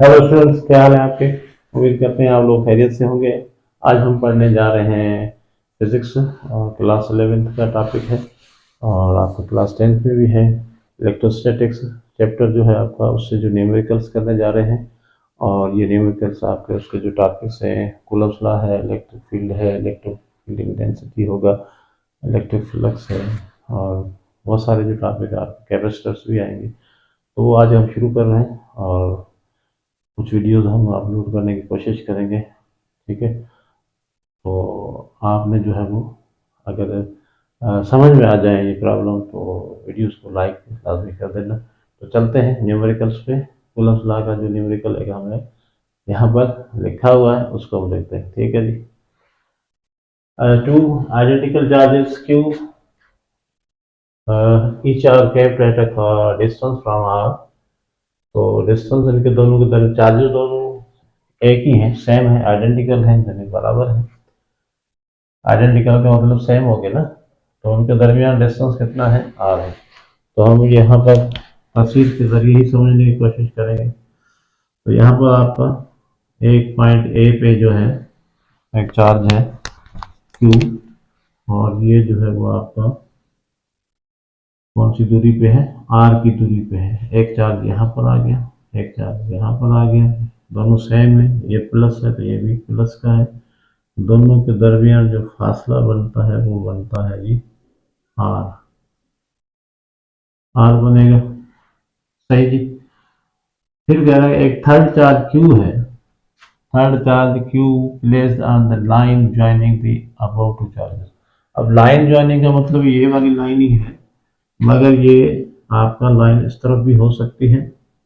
Hello students, क्या हाल है आपके। उम्मीद करते हैं आप लोग खैरियत से होंगे। आज हम पढ़ने जा रहे हैं फिजिक्स और क्लास 11th का टॉपिक है और आपका क्लास 10th में भी है। इलेक्ट्रोस्टैटिक्स चैप्टर जो है आपका, उससे जो न्यूमेरिकल्स करने जा रहे हैं। और ये न्यूमेरिकल्स आपके उसके जो टॉपिक्स हैं, कूलम्स लॉ है, इलेक्ट्रिक फील्ड है, इलेक्ट्रिक फील्ड इंटेंसिटी होगा, इलेक्ट्रिक फ्लक्स है और बहुत सारे जो टॉपिक आपके कैपेसिटर्स भी आएंगे। तो वो आज हम शुरू कर रहे हैं और कुछ वीडियोस हम अपलोड करने की कोशिश करेंगे। ठीक है, तो आपने जो है वो अगर समझ में आ जाए ये प्रॉब्लम तो वीडियोस को लाइक लाजमी कर देना। तो चलते हैं न्यूमेरिकल्स पे। कूलम्स लॉ का जो न्यूमेरिकल एग्जाम है यहाँ पर लिखा हुआ है, उसको हम देखते हैं। ठीक है जी। Two identical charges Q each are kept at a distance from R. तो डिस्टेंस इनके दोनों के तरफ चार्जेस दोनों एक ही है, सेम है, आइडेंटिकल है, यानी बराबर है। आइडेंटिकल का मतलब सेम हो गया ना, तो उनके दरमियान डिस्टेंस कितना है, आर है। तो हम यहाँ पर तस्वीर के जरिए ही समझने की कोशिश करेंगे। तो यहाँ पर आपका एक पॉइंट ए पे जो है एक चार्ज है क्यू, और ये जो है वो आपका कौन सी दूरी पे है, आर की दूरी पे है। एक चार्ज यहाँ पर आ गया, एक चार्ज यहाँ पर आ गया, दोनों सेम है, ये प्लस है तो ये भी प्लस का है। दोनों के दरमियान जो फासला बनता है वो बनता है जी आर। आर बनेगा, सही जी। फिर कह रहा है एक थर्ड चार्ज क्यू है, third charge Q placed on the line joining the above two charges. अब लाइन ज्वाइनिंग का मतलब ये वाली लाइन ही है, मगर ये आपका लाइन इस तरफ भी हो सकती है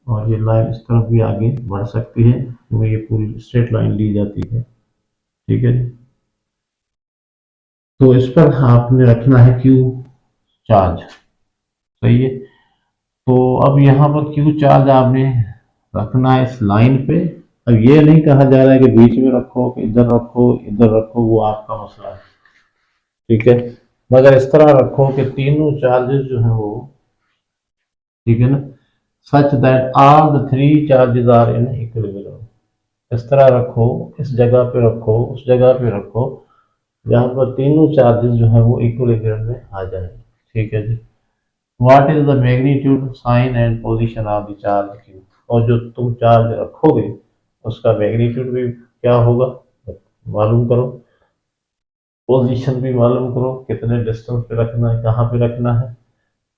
और ये लाइन इस तरफ भी आगे बढ़ सकती है, क्योंकि ये पूरी स्ट्रेट लाइन ली जाती है। ठीक है जी। तो इस पर आपने रखना है क्यू चार्ज, सही है। तो अब यहाँ पर क्यू चार्ज आपने रखना है इस लाइन पे। अब ये नहीं कहा जा रहा है कि बीच में रखो, कि इधर रखो, इधर रखो, वो आपका मसला है। ठीक है, मगर इस तरह रखो कि तीनों चार्जेस जो है वो, ठीक है ना, such that all the three charges are in equilibrium. इस तरह रखो, इस जगह पे रखो, उस जगह पे रखो, जहाँ पर तीनों चार्जेस जो है वो इक्विलिब्रियम में आ जाए। ठीक है जी। What is the magnitude sign and position of the charge Q. और जो तुम चार्ज रखोगे उसका मैग्नीट्यूड भी क्या होगा मालूम करो, पोजीशन भी मालूम करो, कितने डिस्टेंस पे रखना है, कहाँ पे रखना है,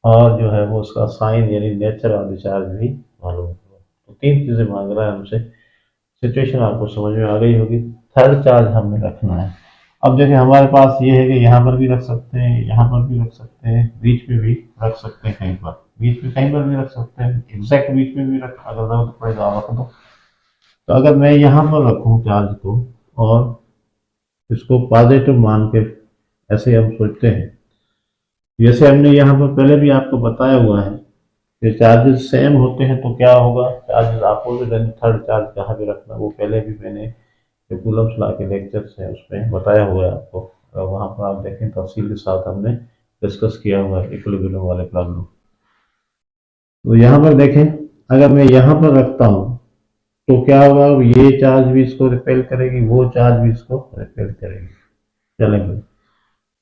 और जो है वो उसका साइन यानी नेचर ऑफ द चार्ज भी मालूम करो। तो तीन चीज़ें मांग रहा है हमसे। सिचुएशन आपको समझ में आ गई होगी। थर्ड चार्ज हमें रखना है। अब देखिए हमारे पास ये है कि यहाँ पर भी रख सकते हैं, यहाँ पर भी रख सकते हैं, बीच में भी रख सकते हैं, कहीं पर बीच में कहीं पर भी रख सकते हैं, एग्जैक्ट बीच में भी रख, अगर जरूरत पड़े तो आप रख दो। तो अगर मैं यहाँ पर रखूँ चार्ज को और इसको पॉजिटिव मान के, ऐसे हम सोचते हैं, जैसे हमने यहाँ पर पहले भी आपको बताया हुआ है कि चार्जेस सेम होते हैं तो क्या होगा, चार्जेस अपोजिट यानी थर्ड चार्ज कहाँ पे रखना, वो पहले भी मैंने जो कूलम्स लॉ के लेक्चर्स हैं उसमें बताया हुआ है आपको। वहाँ पर आप देखें तफसील के साथ हमने डिस्कस किया हुआ है इक्विलिब्रियम वाले प्रॉब्लम। तो यहाँ पर देखें, अगर मैं यहाँ पर रखता हूँ तो क्या होगा, ये चार्ज भी इसको रिपेल करेगी, वो चार्ज भी इसको रिपेल करेगी। चलेंगे,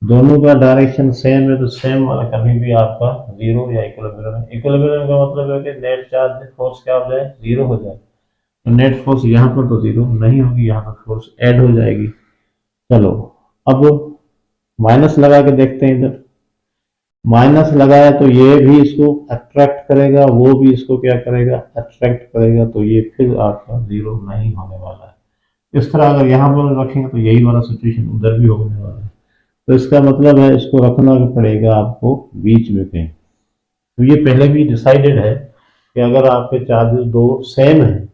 दोनों का डायरेक्शन सेम है तो सेम वाला कभी भी आपका जीरो या इक्विलिब्रियम है। इक्विलिब्रियम का मतलब है कि नेट चार्ज फोर्स क्या हो जाए, जीरो हो जाए। तो नेट फोर्स यहाँ पर तो जीरो नहीं होगी, यहाँ पर फोर्स ऐड हो जाएगी। चलो, अब माइनस लगा के देखते हैं। इधर माइनस लगाया तो ये भी इसको अट्रैक्ट करेगा, वो भी इसको क्या करेगा, अट्रैक्ट करेगा, तो ये फिर आपका जीरो नहीं होने वाला है। इस तरह अगर यहाँ पर रखेंगे तो यही वाला सिचुएशन उधर भी होने वाला है। तो इसका मतलब है इसको रखना पड़ेगा आपको बीच में कहीं। तो ये पहले भी डिसाइडेड है कि अगर आपके चार्जेस दो सेम हैं,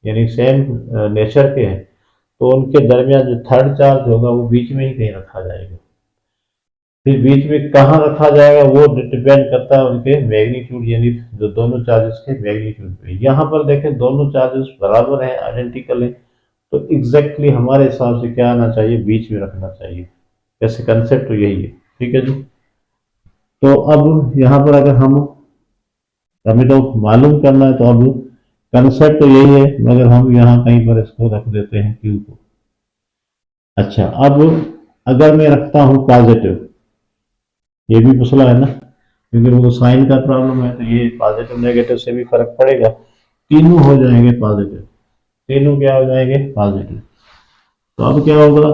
यानी सेम नेचर के हैं, तो उनके दरमियान जो थर्ड चार्ज होगा वो बीच में ही कहीं रखा जाएगा। फिर बीच में कहाँ रखा जाएगा वो डिपेंड करता है उनके मैग्नीट्यूड, यानी जो दोनों चार्जेस के मैग्नीट्यूड पे। यहाँ पर देखें दोनों चार्जेस बराबर हैं, आइडेंटिकल है, तो एग्जैक्टली हमारे हिसाब से क्या आना चाहिए, बीच में रखना चाहिए। ऐसे कंसेप्ट तो यही है। ठीक है जी। तो अब यहाँ पर अगर हमें तो मालूम करना है, तो अब कंसेप्ट तो यही है, मगर हम यहाँ कहीं पर इसको रख देते हैं क्यू को। अच्छा, अब अगर मैं रखता हूँ पॉजिटिव, ये भी मसला है ना, क्योंकि वो साइन का प्रॉब्लम है, तो ये पॉजिटिव नेगेटिव से भी फर्क पड़ेगा। तीनों हो जाएंगे पॉजिटिव, तीनों क्या हो जाएंगे पॉजिटिव। तो अब क्या होगा,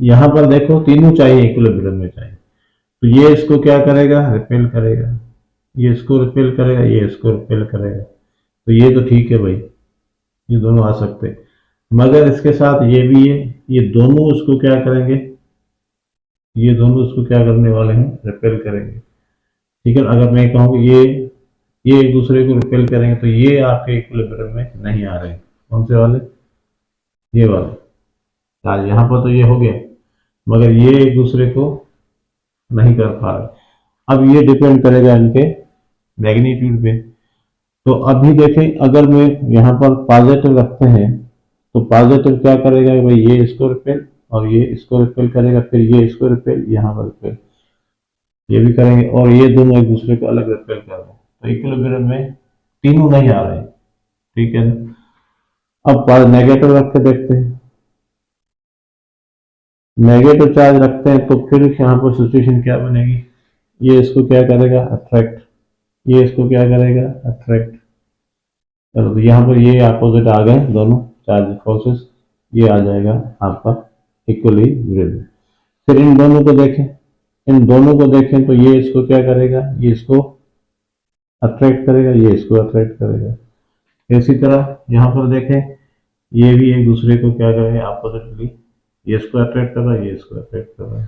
यहाँ पर देखो तीनों चाहिए, इक्विलिब्रियम में चाहिए, तो ये इसको क्या करेगा, रिपेल करेगा, ये इसको रिपेल करेगा, ये इसको रिपेल करेगा। तो ये तो ठीक है भाई, ये दोनों आ सकते हैं, मगर इसके साथ ये भी है, ये दोनों इसको क्या करेंगे, ये दोनों इसको क्या करने वाले हैं, रिपेल करेंगे। ठीक है, अगर मैं कहूँ ये एक दूसरे को रिपेल करेंगे, तो ये आपके इक्विलिब्रियम में नहीं आ रहे हैं। कौन से वाले, ये वाले। आज यहाँ पर तो ये हो गया, मगर ये एक दूसरे को नहीं कर पा रहे। अब ये डिपेंड करेगा इनके मैग्नीट्यूड पे। तो अभी देखें, अगर मैं यहाँ पर पॉजिटिव रखते हैं, तो पॉजिटिव क्या करेगा भाई, ये इसको रिपेल और ये इसको रिपेल करेगा, फिर ये इसको रिपेल, यहाँ पर रिपेल, ये भी करेंगे, और ये दोनों एक दूसरे को अलग रिपेल कर रहे हैं। तो इक्विलिब्रियम में तीनों नहीं आ रहे हैं। ठीक है ना, अब नेगेटिव रख के देखते हैं। नेगेटिव चार्ज रखते हैं तो फिर यहाँ पर सिचुएशन क्या बनेगी, ये इसको क्या करेगा, अट्रैक्ट, ये इसको क्या करेगा, अट्रैक्ट। चलो, तो यहाँ पर ये अपोजिट आ गए दोनों चार्ज फोर्सेस, ये आ जाएगा आपका इक्विलिब्रियम। फिर इन दोनों को देखें, इन दोनों को देखें तो ये इसको क्या करेगा, ये इसको अट्रैक्ट करेगा, ये इसको अट्रैक्ट करेगा। इसी तरह यहाँ पर देखें, ये भी एक दूसरे को क्या करेंगे, अपोजिटली, ये इसको अट्रैक्ट कर रहा है, ये इसको अट्रैक्ट कर रहा है।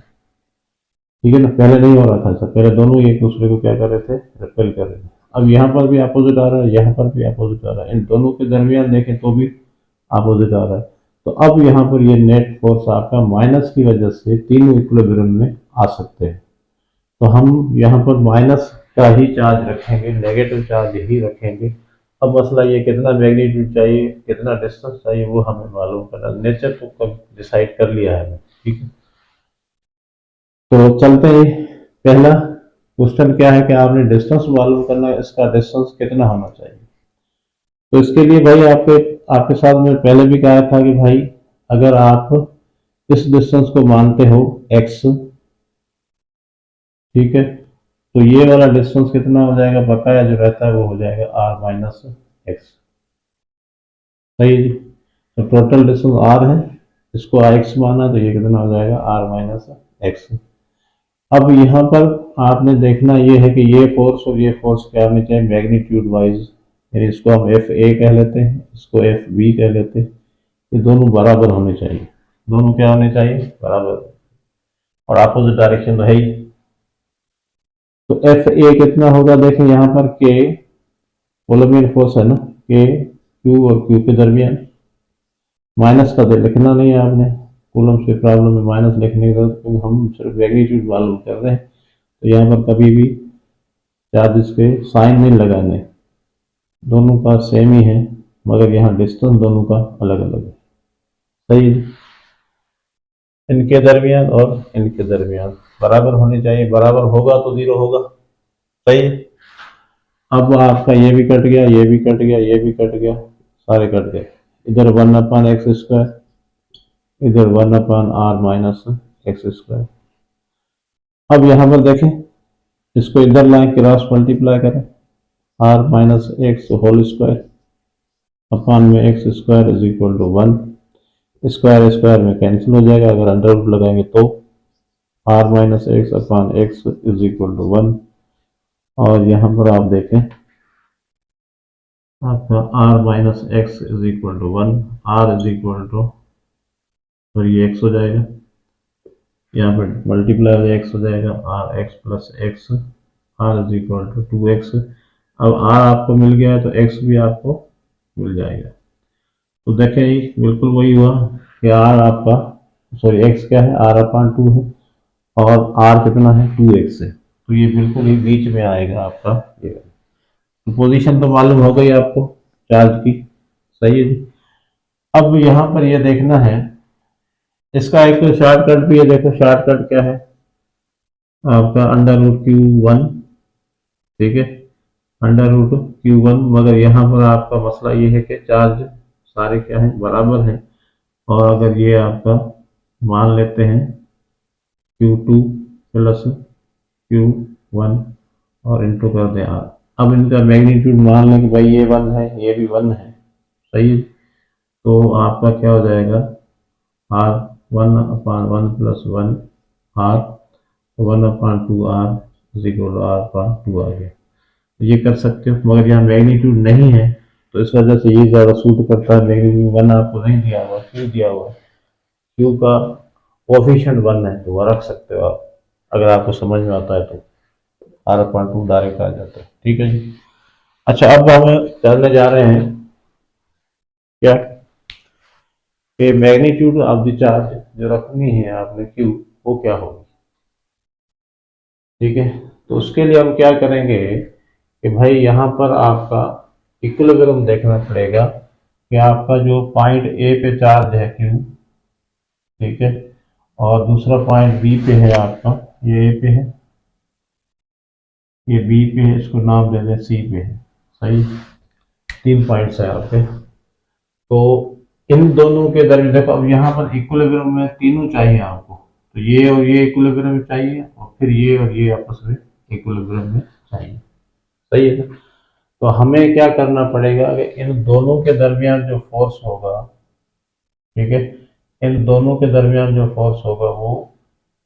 ठीक है ना, पहले नहीं हो रहा था ऐसा, पहले दोनों एक दूसरे को क्या कर रहे थे, रिपेल कर रहे थे। अब यहाँ पर भी अपोजिट आ रहा है, यहाँ पर भी अपोजिट आ रहा है, इन दोनों के दरमियान देखें तो भी अपोजिट आ रहा है। तो अब यहाँ पर ये नेट फोर्स आपका माइनस की वजह से तीनों इक्विलिब्रियम में आ सकते हैं। तो हम यहाँ पर माइनस का ही चार्ज रखेंगे, नेगेटिव चार्ज ही रखेंगे। अब मसला ये कितना मैग्नीट्यूड चाहिए, कितना डिस्टेंस चाहिए, वो हमें मालूम करना, नेचर को डिसाइड कर लिया है। ठीक है, तो चलते हैं। पहला क्वेश्चन क्या है कि आपने डिस्टेंस मालूम करना है, इसका डिस्टेंस कितना होना चाहिए। तो इसके लिए भाई आपके आपके साथ में पहले भी कहा था कि भाई अगर आप इस डिस्टेंस को मानते हो x, ठीक है, तो ये वाला डिस्टेंस कितना हो जाएगा, बकाया जो रहता है वो हो जाएगा r माइनस एक्स। सही है जी, तो टोटल डिस्टेंस r है, इसको x माना, तो ये कितना हो जाएगा r माइनस एक्स। अब यहाँ पर आपने देखना ये है कि ये फोर्स और ये फोर्स क्या होनी चाहिए, मैग्नीट्यूड वाइज, यानी इसको हम एफ ए कह लेते हैं, इसको एफ बी कह लेते हैं। ये दोनों बराबर होने चाहिए, दोनों क्या होने चाहिए, बराबर, और अपोजिट डायरेक्शन तो है ही। तो एफ ए कितना होगा, देखें यहाँ पर के कोलम्बियन फोर्स है ना, के क्यू और क्यू के दरमियान, माइनस का तो लिखना नहीं है आपने, कूलम्ब से प्रॉब्लम में माइनस लिखने की जरूरत, क्योंकि हम सिर्फ मैग्नीट्यूड मालूम कर रहे हैं। तो यहाँ पर कभी भी चार्जेस के साइन नहीं लगाने, दोनों का सेम ही है, मगर यहाँ डिस्टेंस दोनों का अलग अलग है। सही है, इनके दरमियान और इनके दरमियान बराबर होने चाहिए, बराबर होगा तो जीरो होगा। सही है, अब आपका ये भी कट गया, ये भी कट गया, ये भी कट गया, सारे कट गए। इधर 1/x², इधर 1/r माइनस x²। अब यहाँ पर देखें, इसको इधर लाएं, क्रॉस मल्टीप्लाई करें, r minus x whole square upon में x² is equal to 1। Square square में कैंसिल हो जाएगा, अगर अंडर रूट लगाएंगे तो r minus x upon x is equal to 1। और यहाँ पर आप देखें, आपका r minus x is equal to 1, r is equal to, और ये x हो जाएगा, यहाँ पर मल्टीप्लाई हो जाएगा, x हो जाएगा, r x plus x, r is equal to 2x। अब r आपको मिल गया है तो x भी आपको मिल जाएगा। तो देखें, ये बिल्कुल वही हुआ कि r आपका, सॉरी x क्या है, r अपान 2 है, और r कितना है, 2x है, तो ये बिल्कुल ही बीच में आएगा आपका ये। तो पोजीशन तो मालूम हो गई आपको चार्ज की। सही है जी, अब यहाँ पर ये देखना है, इसका एक तो शॉर्टकट भी है, देखो शॉर्टकट क्या है आपका, √Q1, ठीक है, √Q1, मगर यहाँ पर आपका मसला ये है कि चार्ज सारे क्या है, बराबर है। और अगर ये आपका मान लेते हैं Q2 प्लस Q1 और इंटू कर दें R, अब इनका मैग्नीट्यूड मान लें कि भाई ये 1 है, ये भी 1 है, सही है। तो आपका क्या हो जाएगा, R 1/1 plus 1 R 1/2 R equal R/2 आ गया। तो ये कर सकते हो, मगर यहाँ मैग्नीट्यूड नहीं है तो इस वजह से ये ज़्यादा सूट करता है। मैग्नीट्यूड 1 आपको नहीं दिया हुआ, क्यू दिया हुआ है, क्यू का कोफिशिएंट 1 है तो वह रख सकते हो आप, अगर आपको समझ में आता है तो R/2 डायरेक्ट आ जाता है। ठीक है जी। अच्छा, अब हम करने जा रहे हैं क्या कि मैग्नीट्यूड ऑफ द चार्ज जो रखनी है आपने क्यू, वो क्या होगी। ठीक है, तो उसके लिए हम क्या करेंगे कि भाई यहाँ पर आपका इक्विलिब्रियम देखना पड़ेगा कि आपका जो पॉइंट ए पे चार्ज है क्यू, ठीक है, और दूसरा पॉइंट बी पे है आपका, ये ए पे है, ये बी पे है, इसको नाम दे दें सी पे है, सही। 3 पॉइंट्स है आपके। तो इन दोनों के दरमियान देखो, अब यहाँ पर इक्विलिब्रियम में तीनों चाहिए आपको, तो ये और ये इक्विलिब्रियम में चाहिए और फिर ये और ये आपस में इक्विलिब्रियम में चाहिए, सही है ना। तो हमें क्या करना पड़ेगा कि इन दोनों के दरमियान जो फोर्स होगा, ठीक है, इन दोनों के दरमियान जो फोर्स होगा वो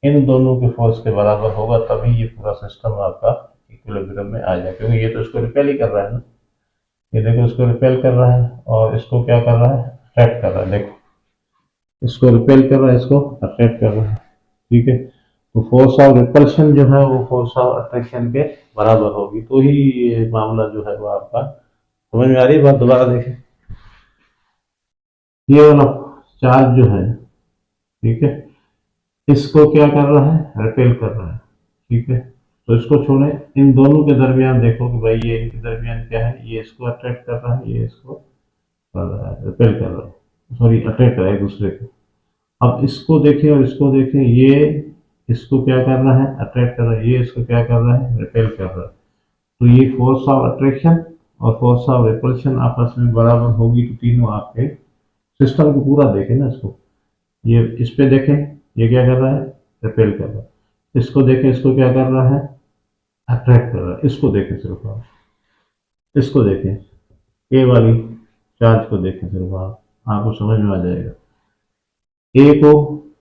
इन दोनों के फोर्स के बराबर होगा, तभी ये पूरा सिस्टम आपका इक्विलिब्रियम में आ जाए। क्योंकि ये तो इसको रिपेल ही कर रहा है ना, ये देखो इसको रिपेल कर रहा है और इसको क्या कर रहा है, अट्रैक्ट कर रहा है। देखो इसको रिपेल कर रहा है, इसको अट्रैक्ट कर रहा है, ठीक है। तो फोर्स ऑफ रिपल्शन जो है वो फोर्स ऑफ अट्रैक्शन के बराबर होगी, तो ही ये मामला जो है वो आपका समझ में आ रही है बात। दोबारा देखें, ये वाला चार्ज जो है, ठीक है, इसको क्या कर रहा है, रिपेल कर रहा है, ठीक है। तो इसको छोड़े, इन दोनों के दरमियान देखो कि भाई ये इनके दरमियान क्या है, ये इसको अट्रैक्ट कर रहा है, ये इसको कर रहा है, रिपेल कर रहा है, सॉरी अट्रैक्ट कर रहा है एक दूसरे को। अब इसको देखें और इसको देखें, ये इसको क्या कर रहा है, अट्रैक्ट कर रहा है, ये इसको क्या कर रहा है, रिपेल कर रहा है। तो ये फोर्स ऑफ अट्रैक्शन और फोर्स ऑफ रिपल्शन आपस में बराबर होगी, तो तीनों आपके सिस्टम को पूरा देखें ना इसको, ये इस पे देखें, ये क्या कर रहा है, रिपेल कर रहा है, इसको देखें, इसको क्या कर रहा है, अट्रैक्ट कर रहा है, इसको देखें सिर्फ आप, इसको देखें, ए वाली चार्ज को देखें सिर्फ आप, आपको समझ में आ जाएगा। ए को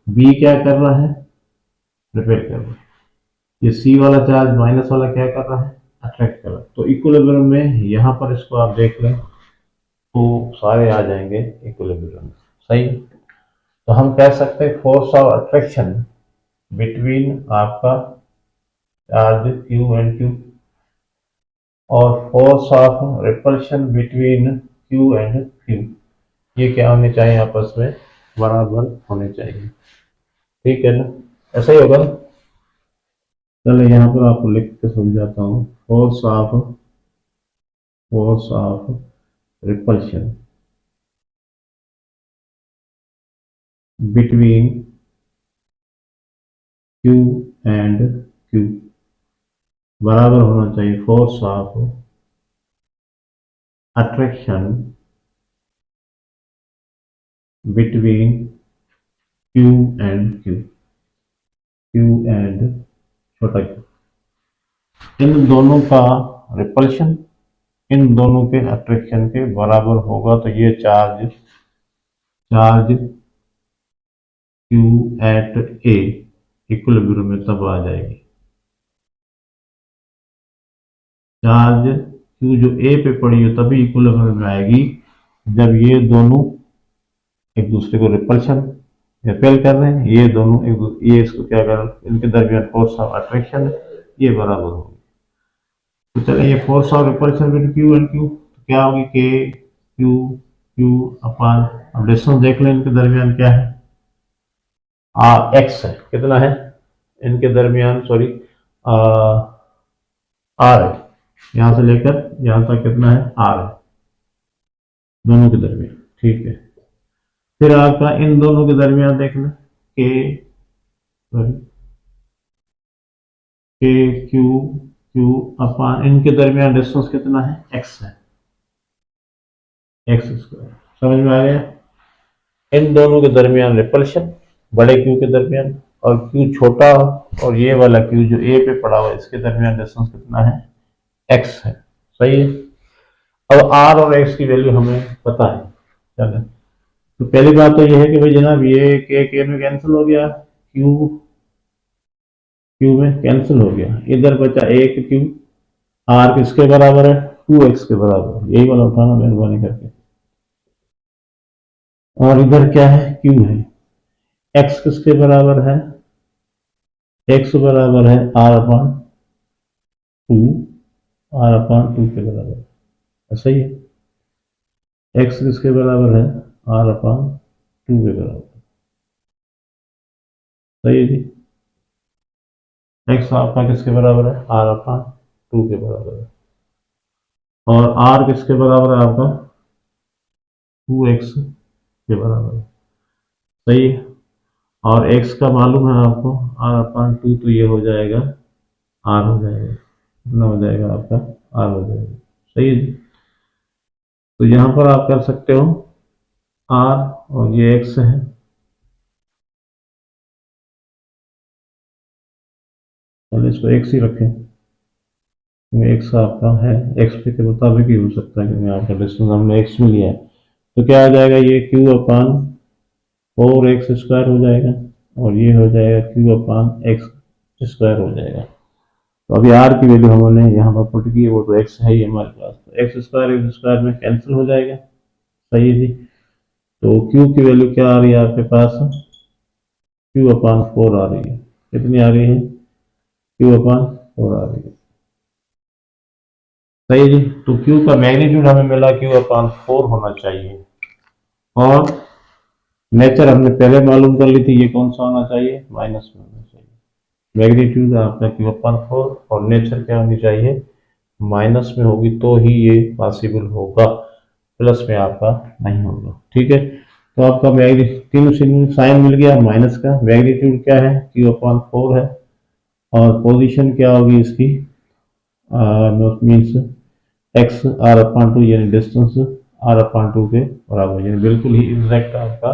बी क्या कर रहा है, रिपेल कर रहा है, ये सी वाला चार्ज माइनस वाला क्या कर रहा है, अट्रैक्ट कर रहा है। तो इक्विलिब्रियम में यहाँ पर इसको आप देख लें तो सारे आ जाएंगे इक्विलिब्रियम, सही। तो हम कह सकते हैं फोर्स ऑफ अट्रैक्शन बिटवीन आपका चार्ज क्यू एंड क्यू और force of repulsion between Q and Q, ये क्या होने चाहिए, आपस में बराबर होने चाहिए, ठीक है ना, ऐसा ही होगा ना। चलो यहाँ पर आपको लिख के समझाता हूँ, force of repulsion between Q and Q बराबर होना चाहिए force of attraction between Q and Q, Q and छोटा क्यू, इन दोनों का रिपल्शन इन दोनों के अट्रैक्शन के बराबर होगा। तो ये चार्ज चार्ज क्यू एट ए इक्विलिब्रियम में तब आ जाएगी, चार्ज क्यू जो ए पे पड़ी हो तभी इक्विलिब्रियम में आएगी जब ये दोनों एक दूसरे को रिपेल कर रहे हैं, ये दोनों ये इसको क्या कर रहे हैं, इनके दरमियान फोर्स ऑफ अट्रैक्शन ये बराबर होगी। तो चलिए ये force of repulsion between Q and Q क्या होगी, के क्यू क्यू अपान, अब डिस्टेंस देख लें इनके दरमियान क्या है, एक्स है, कितना है इनके दरमियान, सॉरी आर है, यहां से लेकर यहां तक कितना है, आर है दोनों के दरमियान, ठीक है। फिर आपका इन दोनों के दरमियान देखना के, सॉरी के क्यू क्यू अपॉन इनके दरमियान डिस्टेंस कितना है, एक्स है, एक्स स्क्वायर। समझ में आ गया? इन दोनों के दरमियान रिपल्शन, बड़े क्यू के दरमियान, और क्यू छोटा और ये वाला क्यू जो ए पे पड़ा हुआ है इसके दरमियान डिस्टेंस कितना है, एक्स है। सही है। अब आर और एक्स की वैल्यू हमें पता है। चलो, तो पहली बात तो ये है कि भाई जनाब ये के में कैंसिल हो गया, क्यू क्यू में कैंसिल हो गया, इधर बचा एक क्यू, आर किसके बराबर है, 2x के बराबर, यही वाला उठाना मेहरबानी करके। और इधर क्या है, क्यू है, x किसके बराबर है, x बराबर है r upon two, r upon two के बराबर है, ऐसा ही है। x किसके बराबर है, आर अपॉन टू के बराबर, सही है जी। x आपका किसके बराबर है, आर अपॉन टू के बराबर है, और r किसके बराबर है आपका, 2x के बराबर है, सही है। और x का मालूम है आपको, आर अपॉन टू, तो ये हो जाएगा आर हो जाएगा, कितना हो जाएगा आपका, आर हो जाएगा, सही है जी। तो यहां पर आप कर सकते हो आर, और ये x है, चलो इसको x ही रखें, x आपका है, x पे के मुताबिक ही हो सकता है क्योंकि आपका डिस्टेंस हमने x में लिया है। तो क्या आ जाएगा, ये q अपान 4x स्क्वायर हो जाएगा, और ये हो जाएगा q अपान x स्क्वायर हो जाएगा। तो अभी r की वैल्यू हमने यहाँ पर पुट की, वो तो x है ही हमारे पास, तो x स्क्वायर में कैंसिल हो जाएगा, सही है जी। तो q की वैल्यू क्या आ रही है आपके पास, q अपान 4 आ रही है, कितनी आ रही है, q अपान 4 आ रही है, सही है जी। तो q का मैग्नीट्यूड हमें मिला q अपान 4 होना चाहिए, और नेचर हमने पहले मालूम कर ली थी, ये कौन सा होना चाहिए, माइनस में होना चाहिए। मैग्नीट्यूड आपका q अपान 4 और नेचर क्या होनी चाहिए, माइनस में होगी तो ही ये पॉसिबल होगा, प्लस में आपका नहीं होगा, ठीक है। तो आपका तीनों साइन मिल गया, माइनस का मैग्नीट्यूड क्या है, q अपान 4 है, और पोजीशन क्या होगी इसकी, means x r upon two, यानी डिस्टेंस आर अपान टू के बराबर, यानी बिल्कुल ही एग्जैक्ट आपका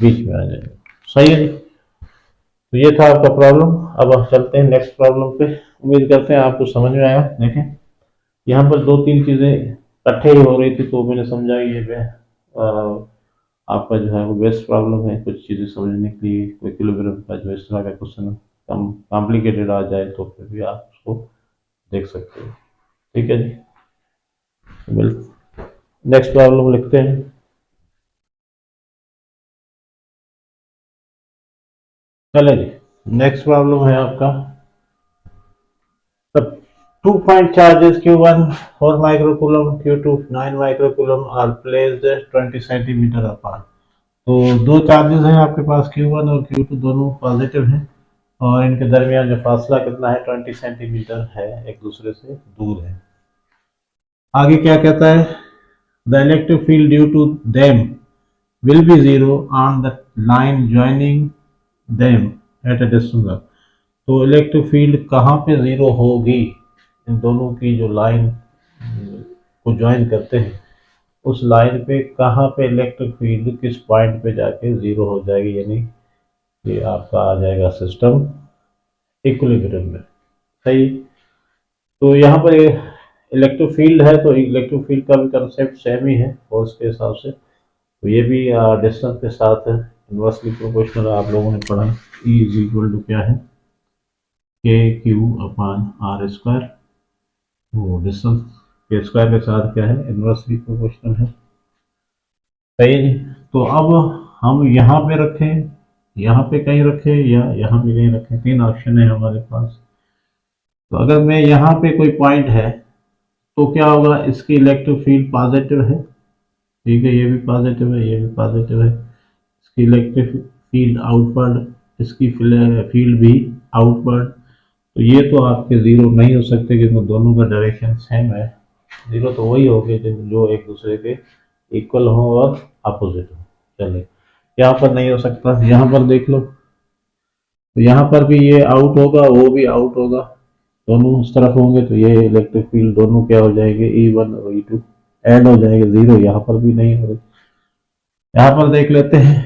बीच में आ जाएगा, सही है। तो ये था आपका प्रॉब्लम। अब हम चलते हैं नेक्स्ट प्रॉब्लम पे। उम्मीद करते हैं आपको समझ में आया। देखें यहाँ पर दो तीन चीज़ें इकट्ठे ही हो रही थी, तो मैंने समझा ये आपका जो है वो बेस्ट प्रॉब्लम है। कुछ चीज़ें समझने के लिए कोई किलोमीटर का जो इस तरह का क्वेश्चन कम कॉम्प्लिकेटेड आ जाए तो फिर भी आप उसको देख सकते हो, ठीक है जी। बिल्कुल, नेक्स्ट प्रॉब्लम लिखते हैं। चले जी, नेक्स्ट प्रॉब्लम है आपका, the 2 point charges Q1 4 microcoulomb, Q2 9 microcoulomb are placed 20 centimetre apart। तो दो चार्जेस हैं आपके पास, Q1 और Q2 दोनों पॉजिटिव हैं, और इनके दरमियान जो फासला कितना है, 20 सेंटीमीटर है, एक दूसरे से दूर है। आगे क्या कहता है, the electric field due to them will be zero on the line joining them at a distance of। तो इलेक्ट्रिक फील्ड कहाँ पे जीरो होगी, इन दोनों की जो लाइन को ज्वाइन करते हैं उस लाइन पे कहाँ पे इलेक्ट्रिक फील्ड किस पॉइंट पे जाके जीरो हो जाएगी, यानी ये आपका आ जाएगा सिस्टम इक्विलिब्रियम में, सही। तो यहाँ पर इलेक्ट्रिक फील्ड है, तो इलेक्ट्रिक फील्ड का भी कंसेप्ट सेम ही है फोर्स के हिसाब से, तो ये भी डिस्टेंस के साथ इन्वर्सली प्रोपोर्शनल आप लोगों ने पढ़ा। E इज इक्वल टू क्या है, के क्यू अपान आर स्क्वायर, वो डिस्टेंस के स्क्वायर के साथ क्या है, इन्वर्सली प्रोपोर्शनल है, सही है जी। तो अब हम यहाँ पे रखें, यहाँ पे कहीं रखें, या यहाँ पे कहीं रखें, तीन ऑप्शन है हमारे पास। तो अगर मैं यहाँ पे कोई पॉइंट है तो क्या होगा, इसकी इलेक्ट्रिक फील्ड पॉजिटिव है, ठीक है, ये भी पॉजिटिव है, ये भी पॉजिटिव है, इसकी इलेक्ट्रिक फील्ड आउटवर्ड, इसकी फील्ड भी आउटवर्ड। तो ये तो आपके जीरो नहीं हो सकते क्योंकि दोनों का डायरेक्शन सेम है। जीरो तो वही हो गए जो एक दूसरे के इक्वल हो और अपोजिट हो। चलिए, यहाँ पर नहीं हो सकता, यहाँ पर देख लो, तो यहाँ पर भी ये आउट होगा, वो भी आउट होगा, दोनों इस तरफ होंगे तो ये इलेक्ट्रिक फील्ड दोनों क्या हो जाएंगे, E1 और E2 ऐड हो जाएंगे, जीरो यहाँ पर भी नहीं हो रही। यहाँ पर देख लेते हैं,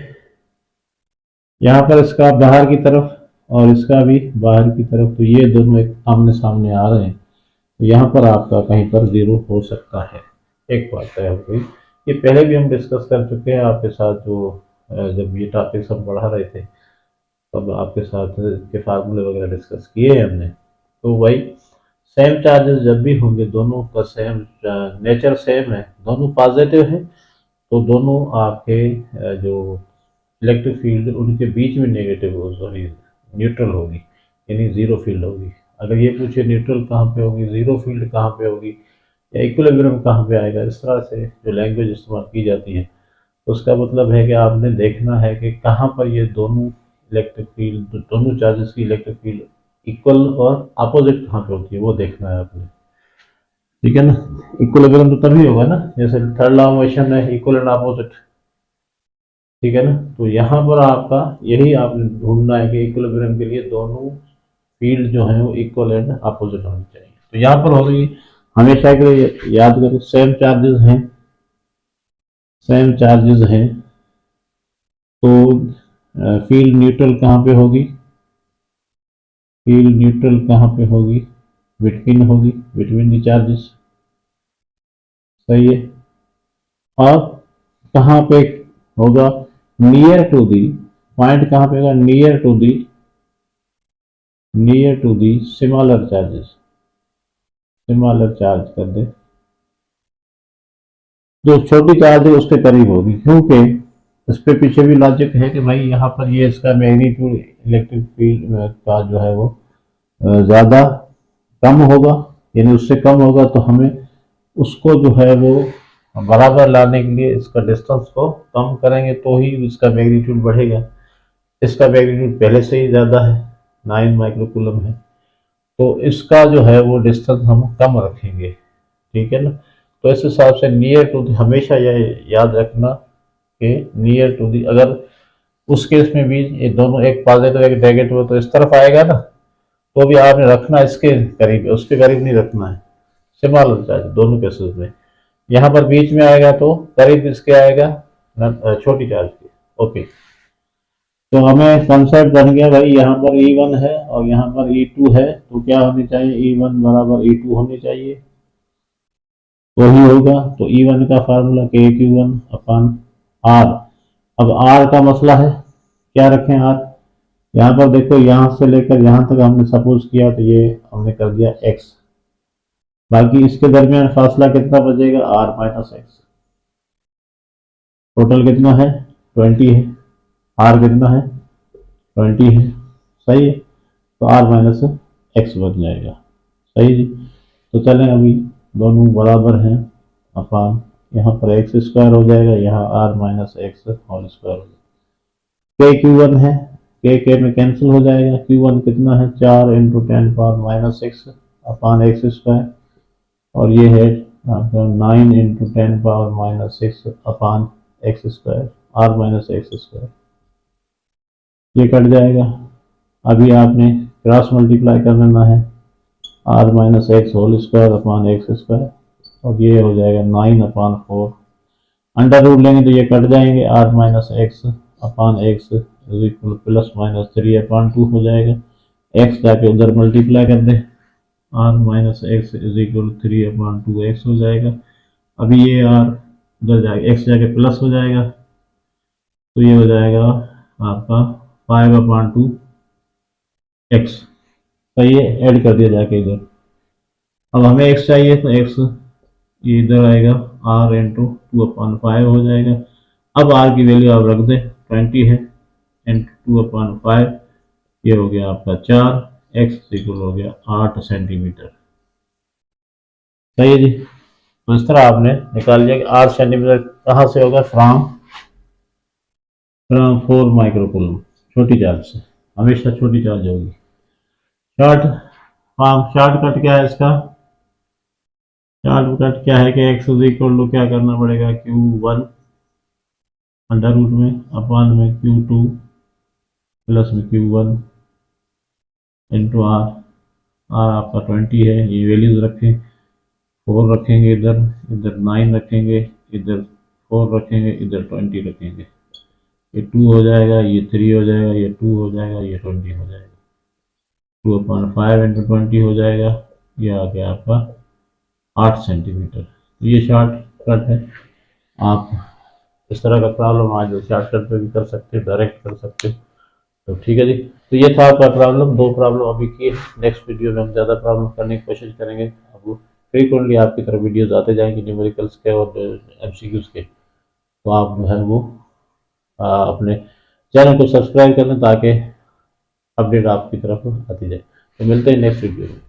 यहाँ पर इसका बाहर की तरफ और इसका भी बाहर की तरफ, तो ये दोनों एक आमने सामने आ रहे हैं, तो यहाँ पर आपका कहीं पर जीरो हो सकता है। एक बात तय हो गई, ये पहले भी हम डिस्कस कर चुके हैं आपके साथ, जो जब ये टॉपिक्स हम पढ़ा रहे थे तब आपके साथ के फार्मूले वगैरह डिस्कस किए हैं हमने। तो वही सेम चार्जेस जब भी होंगे, दोनों का सेम नेचर सेम है, दोनों पॉजिटिव है, तो दोनों आपके जो इलेक्ट्रिक फील्ड उनके बीच में नेगेटिव सॉरी न्यूट्रल होगी, यानी जीरो फील्ड होगी। अगर ये पूछे न्यूट्रल कहाँ पे होगी, जीरो फील्ड कहाँ पे होगी, या इक्विलिब्रियम कहाँ पे आएगा, इस तरह से जो लैंग्वेज इस्तेमाल की जाती है, तो उसका मतलब है कि आपने देखना है कि कहाँ पर ये दोनों इलेक्ट्रिक फील्ड, दोनों चार्जेस की इलेक्ट्रिक फील्ड इक्वल और अपोजिट कहाँ पे होती है, वो देखना है आपने। ठीक है ना, इक्विलिब्रियम तो तभी होगा ना, जैसे थर्ड लॉ ऑफ मोशन है, इक्वल एंड अपोजिट। ठीक है ना, तो यहाँ पर आपका यही आपने ढूंढना है कि इक्विलिब्रियम के लिए दोनों फील्ड जो है वो इक्वल एंड अपोजिट होनी चाहिए। तो यहाँ पर हो गई, हमेशा के लिए याद करें, सेम चार्जेस हैं, सेम चार्जेस हैं, तो फील्ड न्यूट्रल कहाँ पे होगी, फील्ड न्यूट्रल कहाँ पे होगी, बिटवीन होगी, बिटवीन दी चार्जेस। सही है। और कहाँ पे होगा, नियर टू दी, पॉइंट कहाँ पे होगा, near to the similar charges, similar charge कर दे, जो छोटी चार्ज है उसके करीब होगी, क्योंकि इस पे पीछे भी लॉजिक है कि भाई यहाँ पर ये इसका मैग्नीट्यूड इलेक्ट्रिक फील्ड का जो है वो ज़्यादा कम होगा, यानी उससे कम होगा, तो हमें उसको जो है वो बराबर लाने के लिए इसका डिस्टेंस को कम करेंगे तो ही इसका मैग्नीट्यूड बढ़ेगा। इसका मैग्नीट्यूड पहले से ही ज़्यादा है, 9 माइक्रोकूलम है, तो इसका जो है वो डिस्टेंस हम कम रखेंगे। ठीक है ना, तो इस हिसाब से नियर टू दी, हमेशा यह याद रखना कि नियर टू दी, अगर उस केस में भी ये दोनों एक पॉजिटिव एक नेगेटिव तो इस तरफ आएगा ना, तो भी आपने रखना इसके करीब, उसके करीब नहीं रखना है, सिमिलर चार्ज दोनों केसेस में। यहाँ पर बीच में आएगा तो करीब इसके आएगा छोटी चार्ज की। ओके, तो हमें कंसेप्ट बन गया भाई, यहाँ पर E1 है और यहाँ पर E2 है, तो क्या होनी चाहिए, E1 बराबर E2 होनी चाहिए, तो ही होगा। तो E1 का फार्मूला KQ1 अपान R। अब R का मसला है, क्या रखें R, यहाँ पर देखो, यहाँ से लेकर यहाँ तक हमने सपोज किया तो ये हमने कर दिया X, बाकी इसके दरमियान फासला कितना बचेगा, R माइनस एक्स, टोटल कितना है 20 है, R कितना है 20 है। सही है, तो R माइनस एक्स बन जाएगा। सही जी, तो चलें अभी दोनों बराबर हैं, अपान यहाँ पर एक्स स्क्वायर हो जाएगा, यहाँ R minus x whole square हो जाएगा। के Q1 है, के में कैंसिल हो जाएगा, Q1 कितना है 4 into 10 power minus x upon X square, और ये है आपका 9 into 10 power minus 6 upon X square, R minus X square, ये कट जाएगा। अभी आपने क्रॉस मल्टीप्लाई कर लेना है, R minus x whole square upon X square, और ये हो जाएगा 9 अपान 4, अंडर रूट लेंगे तो ये कट जाएंगे, R minus x upon x is equal plus minus 3 अपान 2 हो जाएगा, एक्स जाके उधर मल्टीप्लाई कर दें, R minus x is equal 3 upon 2 x हो जाएगा। अभी ये R उधर जाएगा, एक्स जाके प्लस हो जाएगा, तो ये हो जाएगा आपका 5 अपान 2 एक्स। सही है, ऐड कर दिया जाके इधर। अब हमें एक्स चाहिए तो एक्स ये इधर आएगा, R इंटू 2 अपान 5 हो जाएगा। अब R की वैल्यू आप रख दें, 20 है, इंटू 2 अपान 5, ये हो गया आपका 4, एक्स इक्वल हो गया 8 सेंटीमीटर। सही है जी, तो इस तरह आपने निकाल लिया कि 8 सेंटीमीटर कहाँ से होगा, फ्रॉम 4 माइक्रोकूलम, छोटी चार्ज से, हमेशा छोटी चार्ज होगी। शॉर्टकट क्या है इसका, शॉर्टकट क्या है कि एक्स इज इक्वल टू क्या करना पड़ेगा, Q1 अंडर रूट में अपान में Q2 प्लस में Q1 इंटू R आर आपका 20 है, ये वैल्यूज रखें, 4 रखेंगे इधर, इधर 9 रखेंगे, इधर 4 रखेंगे, इधर 20 रखेंगे, ये 2 हो जाएगा, ये 3 हो जाएगा, ये 2 हो जाएगा, ये 20 हो जाएगा, 2/5 × 20 हो जाएगा, ये आ गया आपका 8 सेंटीमीटर। तो ये शॉर्ट कट है। आप इस तरह का प्रॉब्लम आज शॉर्टकट पे भी कर सकते हैं, डायरेक्ट कर सकते हैं। तो ठीक है जी, तो ये था आपका प्रॉब्लम, 2 प्रॉब्लम अभी की। नेक्स्ट वीडियो में हम ज़्यादा प्रॉब्लम करने की कोशिश करेंगे। आपको फ्रीक्वेंटली आपकी तरफ वीडियोस आते जाएंगे न्यूमेरिकल्स के और एमसीक्यूज के। तो आप जो है वो अपने चैनल को सब्सक्राइब कर लें ताकि अपडेट आपकी तरफ आती जाए। तो मिलते हैं नेक्स्ट वीडियो में।